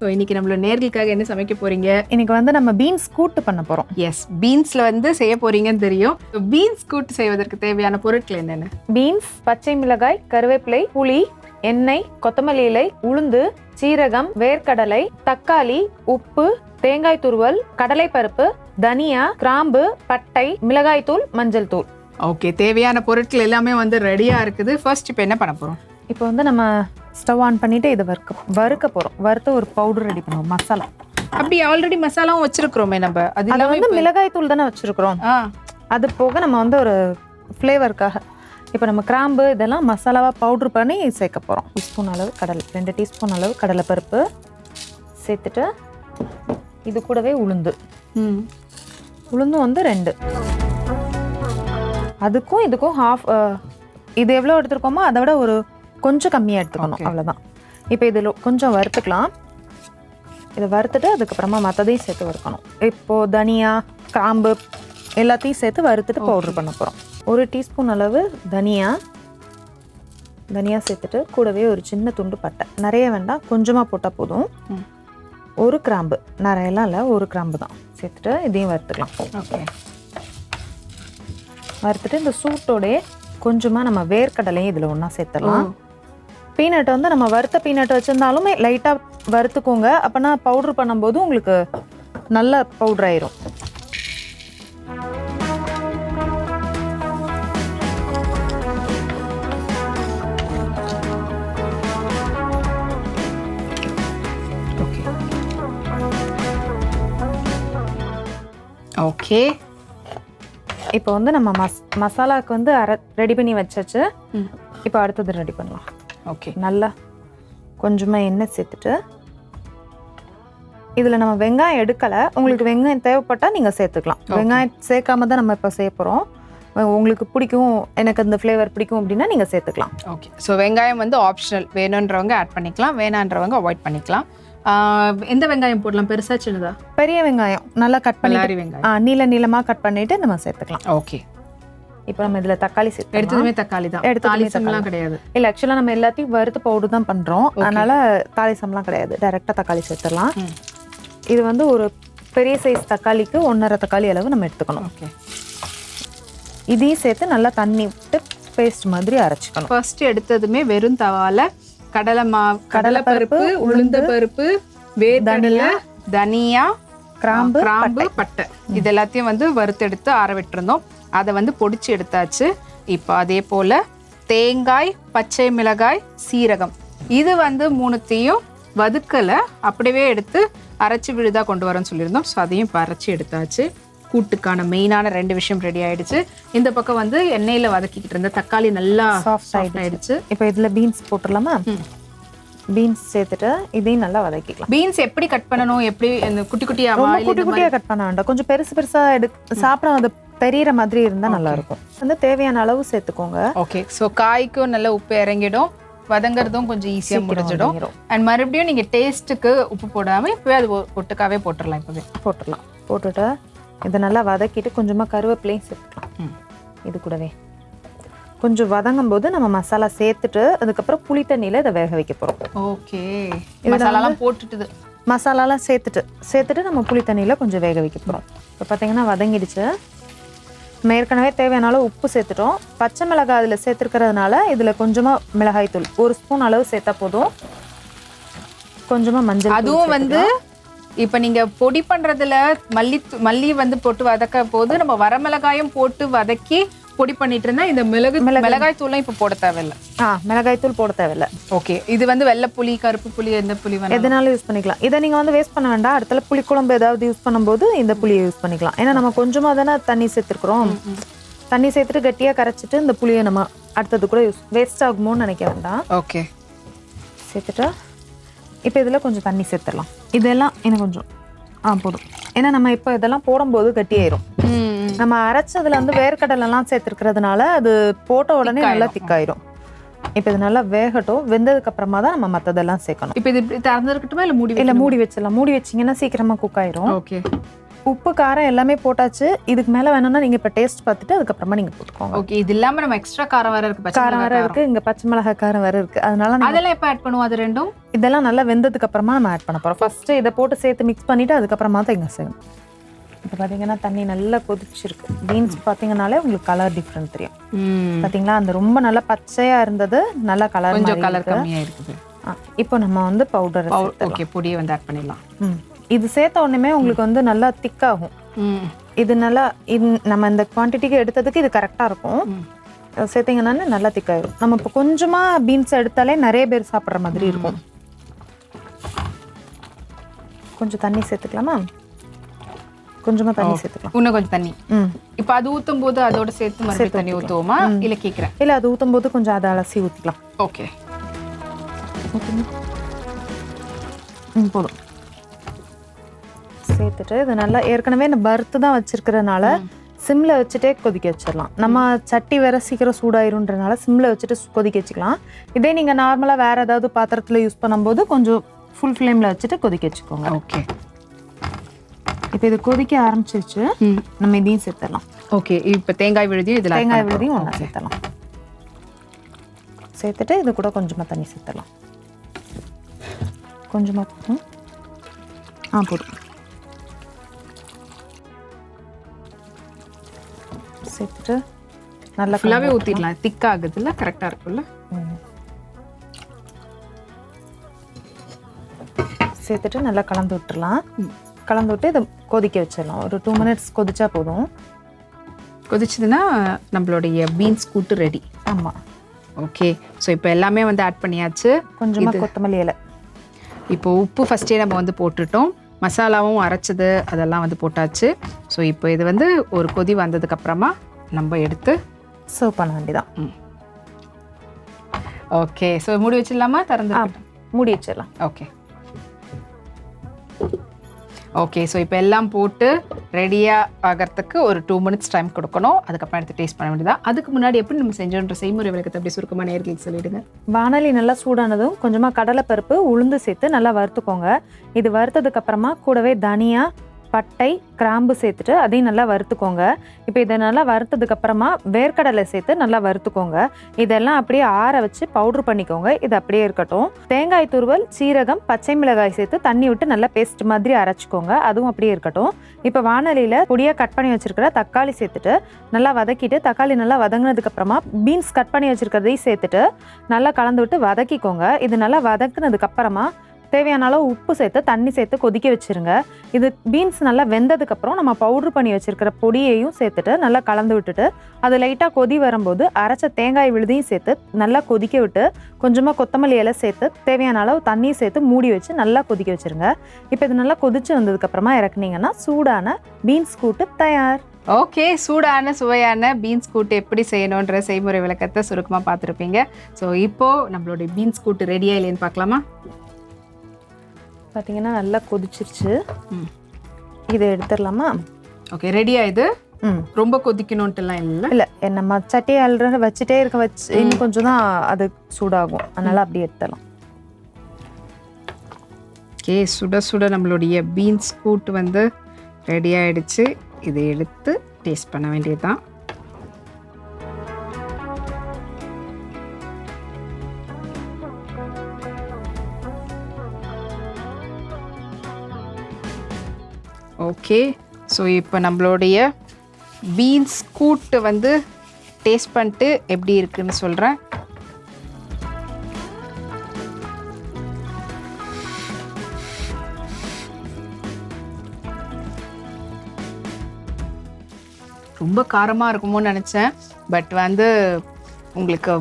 So இன்னைக்கு நம்மளோட நேர்களுக்காக என்ன சமைக்க போறீங்க? இன்னைக்கு வந்து நம்ம பீன்ஸ் கூட்டு பண்ண போறோம். எஸ், பீன்ஸ்ல வந்து செய்ய போறீங்கன்னு தெரியும். பீன்ஸ் கூட்டு செய்வதற்கு தேவையான பொருட்கள் என்னென்ன? பீன்ஸ், பச்சை மிளகாய், கருவேப்பிலை, புளி, எண்ணெய், கொத்தமல்லி இலை, உளுந்து, சீரகம், வேர்க்கடலை, தக்காளி, உப்பு, தேங்காய் துருவல், கடலை பருப்பு, தனியா, கிராம்பு, பட்டை, மிளகாய் தூள், மஞ்சள் தூள். ஓகே, தேவையான பொருட்கள் எல்லாமே வந்து ரெடியா இருக்குது. ஃபர்ஸ்ட் இப்போ என்ன பண்ண போறோம்? இப்போ வந்து நம்ம ஸ்டவ் ஆன் பண்ணிட்டு இதை வறுக்க போறோம். வறுத்து ஒரு பவுடர் ரெடி பண்ணுவோம், மசாலா. அப்படி ஆல்ரெடி மசாலாவும் வச்சிருக்கிறோமே நம்ம. அது வந்து மிளகாய் தூள் தானே வச்சிருக்கிறோம். அது போக நம்ம வந்து ஒரு ஃப்ளேவருக்காக இப்போ நம்ம கிராம்பு இதெல்லாம் மசாலாவாக பவுட்ரு பண்ணி சேர்க்க போகிறோம். டீஸ்பூன் அளவு 2 டீஸ்பூன் அளவு கடலைப்பருப்பு சேர்த்துட்டு இது கூடவே உளுந்து வந்து 2. அதுக்கும் இதுக்கும் இது எவ்வளோ எடுத்துருக்கோமோ அதை விட ஒரு கொஞ்சம் கம்மியாக எடுத்துக்கணும், அவ்வளோதான். இப்போ இதில் கொஞ்சம் வறுத்துக்கலாம். இதை வறுத்துட்டு அதுக்கப்புறமா மற்றதையும் சேர்த்து வறுக்கணும். இப்போது தனியா, கிராம்பு எல்லாத்தையும் சேர்த்து வறுத்துட்டு பவுட்ரு பண்ண போகிறோம். 1 டீஸ்பூன் அளவு தனியா சேர்த்துட்டு கூடவே ஒரு சின்ன துண்டு பட்டை, நிறைய வேண்டாம், கொஞ்சமாக போட்டால் போதும். 1 கிராம்பு, நிறையெல்லாம் இல்லை, 1 கிராம்பு தான் சேர்த்துட்டு இதையும் வறுத்துக்கலாம். ஓகே, வறுத்துட்டு இந்த சூட்டோடைய கொஞ்சமாக நம்ம வேர்க்கடலையும் இதில் ஒன்றா சேர்த்துடலாம். பீனட் வந்து நம்ம வறுத்த பீனட் வச்சுருந்தாலுமே லைட்டாக வறுத்துக்கோங்க, அப்போனா பவுட்ரு பண்ணும்போது உங்களுக்கு நல்ல பவுட்ரு ஆயிரும். ஓகே, இப்போ வந்து நம்ம மசாலாவுக்கு வந்து ரெடி பண்ணி வச்சாச்சு. இப்போ அடுத்தது ரெடி பண்ணலாம். ஓகே, நல்லா கொஞ்சமாக எண்ணெய் சேர்த்துட்டு இதில் நம்ம வெங்காயம் எடுக்கலை. உங்களுக்கு வெங்காயம் தேவைப்பட்டால் நீங்கள் சேர்த்துக்கலாம். வெங்காயம் சேர்க்காம தான் நம்ம இப்போ செய்ய போகிறோம். உங்களுக்கு பிடிக்கும், எனக்கு அந்த ஃப்ளேவர் பிடிக்கும் அப்படின்னா நீங்கள் சேர்த்துக்கலாம். ஓகே, ஸோ வெங்காயம் வந்து ஆப்ஷனல், வேணுன்றவங்க ஆட் பண்ணிக்கலாம், வேணான்றவங்க அவாய்ட் பண்ணிக்கலாம். எந்த வெங்காயம் போடலாம், பெருசா சின்னதா? பெரிய வெங்காயம் நல்லா கட் பண்ணி வெங்காயம் நீளமாக கட் பண்ணிட்டு நம்ம சேர்த்துக்கலாம். ஓகே, இப்போ நம்ம இதில் தக்காளி சேர்த்து எடுத்ததுமே தக்காளி தான், தாளிசம்லாம் கிடையாது. இல்லை, ஆக்சுவலாக நம்ம எல்லாத்தையும் வறுத்து பவுடர் தான் பண்ணுறோம், அதனால தாளிசம்லாம் கிடையாது, டைரெக்டாக தக்காளி சேர்த்துடலாம். இது வந்து ஒரு பெரிய சைஸ் தக்காளிக்கு 1.5 தக்காளி அளவு நம்ம எடுத்துக்கணும். ஓகே, இதையும் சேர்த்து நல்லா தண்ணி விட்டு பேஸ்ட் மாதிரி அரைச்சிக்கணும். ஃபர்ஸ்ட் எடுத்ததுமே வெறும் தவால கடலைப்பருப்பு, உளுந்து பருப்பு, வேர்க்கடலை, தனியா, கிராம்பு, பட்டை இது எல்லாத்தையும் வந்து வறுத்தெடுத்து ஆற விட்டுருந்தோம். அதை வந்து பொடிச்சு எடுத்தாச்சு. இப்போ அதே போல தேங்காய், பச்சை மிளகாய், சீரகம் இது வந்து 3த்தையும் வதக்கலை, அப்படியே எடுத்து அரைச்சி விழுதா கொண்டு வரேன்னு சொல்லியிருந்தோம். ஸோ அதையும் இப்போ அரைச்சி எடுத்தாச்சு. கூட்டுக்கான மெயினான 2 விஷயம் ரெடி ஆயிடுச்சு. இந்த பக்கம் வந்து எண்ணெயில் வதக்கிக்கிட்டு இருந்த தக்காளி நல்லா சாஃப்ட் ஆயிடுச்சு. இப்போ இதில் பீன்ஸ் போட்டுடலாமா? பீன்ஸ் சேர்த்துட்டு இதையும் நல்லா வதக்கிக்கலாம். பீன்ஸ் எப்படி கட் பண்ணணும், எப்படி குட்டி குட்டியாக கட் பண்ண வேண்டாம், கொஞ்சம் பெருசாக சாப்பிட அது தெரியற மாதிரி இருந்தால் நல்லா இருக்கும். வந்து தேவையான அளவு சேர்த்துக்கோங்க. ஓகே, ஸோ காய்க்கும் நல்ல உப்பு இறங்கிடும், வதங்கிறதும் கொஞ்சம் ஈஸியாக முடிஞ்சிடும். அண்ட் மறுபடியும் நீங்கள் டேஸ்ட்டுக்கு உப்பு போடாமல் இப்போவே அது ஒட்டுக்காவே போட்டுடலாம். இப்போவே போட்டுட்டு இதை நல்லா வதக்கிட்டு கொஞ்சமாக கருவேப்பிலையும் சேர்த்துக்கலாம். இது கூடவே கொஞ்சம் வதங்கும் போது நம்ம மசாலா சேர்த்துட்டு அதுக்கப்புறம் புளி தண்ணியில் இதை வேக வைக்க போகிறோம். ஓகே, மசாலாலாம் போட்டுட்டு மசாலாலாம் சேர்த்துட்டு நம்ம புளி தண்ணியில் கொஞ்சம் வேக வைக்க போகிறோம். இப்போ பார்த்தீங்கன்னா வதங்கிடுச்சு. நம்ம ஏற்கனவே தேவையான அளவு உப்பு சேர்த்துட்டோம். பச்சை மிளகாய் அதில் சேர்த்துருக்கிறதுனால இதில் கொஞ்சமாக மிளகாய் தூள் 1 ஸ்பூன் அளவு சேர்த்தா போதும். கொஞ்சமாக மஞ்சள், அதுவும் வந்து இப்போ நீங்கள் பொடி பண்ணுறதுல மல்லி வந்து போட்டு வதக்க போது நம்ம வரமிளகாயும் போட்டு வதக்கி பொடி பண்ணிட்டு இருந்தா இந்த மிளகாய் தூள்லாம் இப்போ போட தேவையில்லை. மிளகாய் தூள் போட தேவையில்லை. ஓகே, இது வந்து வெள்ளை புளி, கருப்பு புளி, எந்த புளி எதனாலும் யூஸ் பண்ணிக்கலாம். இதை நீங்கள் வந்து வேஸ்ட் பண்ண வேண்டாம். அடுத்த புளி குழம்பு ஏதாவது யூஸ் பண்ணும்போது இந்த புளியை யூஸ் பண்ணிக்கலாம். ஏன்னா நம்ம கொஞ்சமாக தானே தண்ணி சேர்த்துருக்குறோம். தண்ணி சேர்த்துட்டு கட்டியாக கரைச்சிட்டு இந்த புளியை நம்ம அடுத்தது கூட வேஸ்ட் ஆகுமோன்னு நினைக்க வேண்டாம். ஓகே, சேர்த்துட்டு இப்போ இதில் கொஞ்சம் தண்ணி சேர்த்துடலாம். இதெல்லாம் இன்னும் கொஞ்சம் போதும். ஏன்னா நம்ம இப்போ இதெல்லாம் போடும்போது கட்டியாயிரும். நம்ம அரைச்சதுல வந்து வேர்க்கடலாம் சேர்த்துருக்கிறதுனால அது போட்ட உடனே நல்லா திக்காயிரும். இப்போ இது நல்லா வேகட்டும். வெந்ததுக்கு அப்புறமா தான் நம்ம மற்றதெல்லாம் சேர்க்கணும். இப்போ இது திறந்துருக்கட்டுமா இல்லை மூடி வச்சிடலாம். மூடி வச்சிங்கன்னா சீக்கிரமா குக் ஆயிரும். ஓகே, உப்பு காரம் எல்லாமே போட்டாச்சு. இதுக்கு மேலே வேணும்னா நீங்கள் இப்போ டேஸ்ட் பார்த்துட்டு அதுக்கப்புறமா நீங்கள் போட்டுக்கோங்க. ஓகே, இது இல்லாமல் நம்ம எக்ஸ்ட்ரா காரம் வேறு இருக்குது, காரம் வேறு இருக்குது, இங்கே பச்சை மிளகாய் காரம் வேறு இருக்குது. அதனால அதெல்லாம் எப்போ ஆட் பண்ணுவோம்? அது ரெண்டும் இதெல்லாம் நல்லா வெந்ததுக்கு அப்புறமா நம்ம ஆட் பண்ண போகிறோம். ஃபஸ்ட்டு இதை போட்டு சேர்த்து மிக்ஸ் பண்ணிவிட்டு அதுக்கப்புறமா தான் இங்கே செய்யணும். இப்போ பார்த்தீங்கன்னா தண்ணி நல்லா கொதிச்சிருக்கு. பீன்ஸ் பார்த்தீங்கன்னாலே உங்களுக்கு கலர் டிஃப்ரெண்ட் தெரியும். பார்த்தீங்களா, அந்த ரொம்ப நல்லா பச்சையாக இருந்தது நல்லா கலர் கொஞ்சம் கலர் கம்மியாக இருக்குது. இப்போ நம்ம வந்து பவுடர் ஓகே பொடியை வந்து ஆட் பண்ணிடலாம். இது சேர்த்த உடனே உங்களுக்கு வந்து நல்லா திக்காகும். இது நல்லா நம்ம இந்த குவான்டிட்டிக்கு எடுத்ததுக்கு இது கரெக்டாக இருக்கும். சேர்த்திங்கன்னா நல்லா திக்காயிடும். நம்ம இப்போ கொஞ்சமாக பீன்ஸ் எடுத்தாலே நிறைய பேர் சாப்பிட்ற மாதிரி இருக்கும். கொஞ்சம் தண்ணி சேர்த்துக்கலாமா? கொஞ்சமாக தண்ணி சேர்த்துக்கலாம். இன்னும் கொஞ்சம் தண்ணி. இப்போ அது ஊற்றும் போது அதோட சேர்த்து மறுபடியும் தண்ணி ஊற்றுவோமா இல்லை கேட்குறேன்? இல்லை, அது ஊற்றும் போது கொஞ்சம் அதை அலசி ஊற்றிக்கலாம். ஓகே போதும். சேர்த்துட்டு இது நல்லா ஏற்கனவே இந்த வறுத்து தான் வச்சிருக்கிறதுனால சிம்மில் வச்சுட்டே கொதிக்க வச்சிடலாம். நம்ம சட்டி வேற சீக்கிரம் சூடாயிருன்றனால சிம்மில் வச்சுட்டு கொதிக்க வச்சுக்கலாம். இதே நீங்கள் நார்மலாக வேறு ஏதாவது பாத்திரத்தில் யூஸ் பண்ணும்போது கொஞ்சம் ஃபுல் ஃப்ளேமில் வச்சுட்டு கொதிக்க வச்சுக்கோங்க. ஓகே, இப்போ இது கொதிக்க ஆரம்பிச்சிருச்சு. நம்ம இதையும் சேர்த்துடலாம். ஓகே, இப்போ தேங்காய் விழுதியும் இதில் தேங்காய் விழுதியும் ஒன்றா சேர்த்துடலாம். சேர்த்துட்டு இது கூட கொஞ்சமாக தண்ணி சேர்த்துடலாம். கொஞ்சமாக போதும். போதும். சேர்த்துட்டு நல்லா ஃபுல்லாகவே ஊற்றிடலாம். திக்காகுதுல்ல, கரெக்டாக இருக்குல்ல? சேர்த்துட்டு நல்லா கலந்து விட்டுடலாம். கலந்து விட்டு இதை கொதிக்க வச்சிடலாம். ஒரு 2 மினிட்ஸ் கொதிச்சா போதும். கொதிச்சதுன்னா நம்மளுடைய பீன்ஸ் கூட்டு ரெடி. ஆமாம். ஓகே, ஸோ இப்போ எல்லாமே வந்து ஆட் பண்ணியாச்சு. கொஞ்சமாக கொத்தமல்லி இலை. இப்போ உப்பு ஃபஸ்ட்டே நம்ம வந்து போட்டுட்டோம். மசாலாவும் அரைச்சது அதெல்லாம் வந்து போட்டாச்சு. ஸோ இப்போ இது வந்து ஒரு கொதி வந்ததுக்கப்புறமா நம்ம எடுத்து சர்வ் பண்ண வேண்டியதான். ஓகே, ஸோ மூடி வச்சிடலாமா? திறந்து மூடி வச்சிடலாம். ஓகே ஓகே, ஸோ இப்போ எல்லாம் போட்டு ரெடியாக ஆகிறதுக்கு ஒரு 2 மினிட்ஸ் டைம் கொடுக்கணும். அதுக்கப்புறம் எடுத்து டேஸ்ட் பண்ண வேண்டியதா. அதுக்கு முன்னாடி எப்படி நம்ம செஞ்சோன்ற செய்முறை விளக்கத்தை அப்படி சுருக்கமாக நேர்களுக்கு சொல்லிவிடுங்க. வானலி நல்லா சூடானதும் கொஞ்சமாக கடலைப்பருப்பு உளுந்து சேர்த்து நல்லா வறுத்துக்கோங்க. இது வறுத்ததுக்கப்புறமா கூடவே தனியா, பட்டை, கிராம்பு சேர்த்துட்டு அதையும் நல்லா வறுத்துக்கோங்க. இப்போ இதை நல்லா வறுத்ததுக்கப்புறமா வேர்க்கடலை சேர்த்து நல்லா வறுத்துக்கோங்க. இதெல்லாம் அப்படியே ஆற வச்சு பவுட்ரு பண்ணிக்கோங்க. இது அப்படியே இருக்கட்டும். தேங்காய் துருவல், சீரகம், பச்சை மிளகாய் சேர்த்து தண்ணி விட்டு நல்லா பேஸ்ட் மாதிரி அரைச்சிக்கோங்க. அதுவும் அப்படியே இருக்கட்டும். இப்போ வானலியில் பொடியாக கட் பண்ணி வச்சிருக்கிற தக்காளி சேர்த்துட்டு நல்லா வதக்கிட்டு, தக்காளி நல்லா வதங்கினதுக்கப்புறமா பீன்ஸ் கட் பண்ணி வச்சிருக்கிறதையும் சேர்த்துட்டு நல்லா கலந்து விட்டு வதக்கிக்கோங்க. இது நல்லா வதக்குனதுக்கப்புறமா தேவையான அளவு உப்பு சேர்த்து தண்ணி சேர்த்து கொதிக்க வச்சுருங்க. இது பீன்ஸ் நல்லா வெந்ததுக்கப்புறம் நம்ம பவுட்ரு பண்ணி வச்சுருக்கிற பொடியையும் சேர்த்துட்டு நல்லா கலந்து விட்டுட்டு அது லைட்டாக கொதி வரும்போது அரைச்ச தேங்காய் விழுதையும் சேர்த்து நல்லா கொதிக்க விட்டு கொஞ்சமாக கொத்தமல்லி இலை சேர்த்து தேவையான அளவு தண்ணியும் சேர்த்து மூடி வச்சு நல்லா கொதிக்க வச்சுருங்க. இப்போ இது நல்லா கொதிச்சு வந்ததுக்கப்புறமா இறக்குனீங்கன்னா சூடான பீன்ஸ் கூட்டு தயார். ஓகே, சூடான சுவையான பீன்ஸ் கூட்டு எப்படி செய்யணுன்ற செய்முறை விளக்கத்தை சுருக்கமாக பார்த்துருப்பீங்க. ஸோ இப்போது நம்மளுடைய பீன்ஸ் கூட்டு ரெடியாக இல்லைன்னு பார்க்கலாமா? பார்த்தீங்கன்னா நல்லா கொதிச்சிருச்சு. இதை எடுத்துடலாமா? ஓகே, ரெடியா? இது ரொம்ப கொதிக்கணும்ட்டுலாம் இல்லை. இல்லை, நம்ம சட்டியை அல்ற வச்சுட்டே இருக்க வச்சு இன்னும் கொஞ்சம் தான் அது சூடாகும். அதனால் அப்படியே எடுத்துடலாம். ஓகே, சுட சுட நம்மளுடைய பீன்ஸ் கூட்டு வந்து ரெடி ஆகிடுச்சு. இதை எடுத்து டேஸ்ட் பண்ண வேண்டியது தான். ஓகே, ஸோ இப்போ நம்மளுடைய பீன்ஸ் கூட்டு வந்து டேஸ்ட் பண்ணிட்டு எப்படி இருக்குன்னு சொல்கிறேன். ரொம்ப காரமாக இருக்குமோன்னு நினச்சேன். பட் வந்து உங்களுக்கு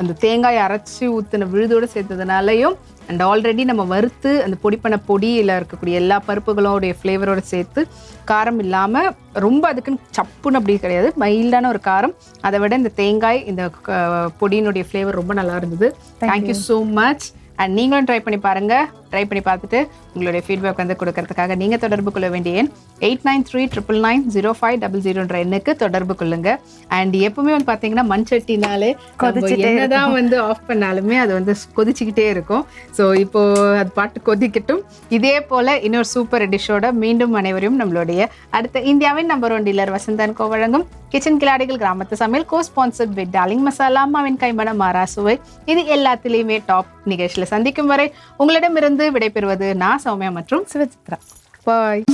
அந்த தேங்காய் அரைச்சி ஊற்றின விழுதோடு சேர்த்ததுனாலையும் அண்ட் ஆல்ரெடி நம்ம வறுத்து அந்த பொடி பண்ண பொடியில் இருக்கக்கூடிய எல்லா பருப்புகளோடைய ஃப்ளேவரோடு சேர்த்து காரம் இல்லாமல் ரொம்ப அதுக்குன்னு சப்புன்னு அப்படி கிடையாது, மைல்டான ஒரு காரம். அதை விட இந்த தேங்காய் இந்த பொடியினுடைய ஃப்ளேவர் ரொம்ப நல்லா இருந்தது. Thank you so much. அண்ட் நீங்களும் ட்ரை பண்ணி பாருங்கள். ட்ரை பண்ணி பார்த்துட்டு உங்களுடைய ஃபீட்பேக் வந்து கொடுக்கறதுக்காக நீங்கள் தொடர்பு கொள்ள வேண்டிய எண் 8939990500 எண்ணுக்கு தொடர்பு கொள்ளுங்க. அண்ட் எப்பவுமே வந்து பார்த்தீங்கன்னா மண்சட்டினாலே என்னதான் வந்து ஆஃப் பண்ணாலுமே அது வந்து கொதிச்சுக்கிட்டே இருக்கும். ஸோ இப்போ அது பாட்டு கொதிக்கட்டும். இதே போல இன்னொரு சூப்பர் டிஷ்ஷோட மீண்டும் அனைவரையும் நம்மளுடைய அடுத்த இந்தியாவின் நம்பர் 1 டீலர் வசந்தன் கோ வழங்கும் கிச்சன் கிளாடிகள் கிராமத்து சமையல் co-sponsored with டார்லிங் மசாலா, அம்மாவின் கைமண மாறா சுவை. இது எல்லாத்துலேயுமே டாப் நிகழ்ச்சியில் சந்திக்கும் வரை உங்களிடமிருந்து விடைபெறுவது நான் சௌமியா மற்றும் சிவசித்ரா. பாய்.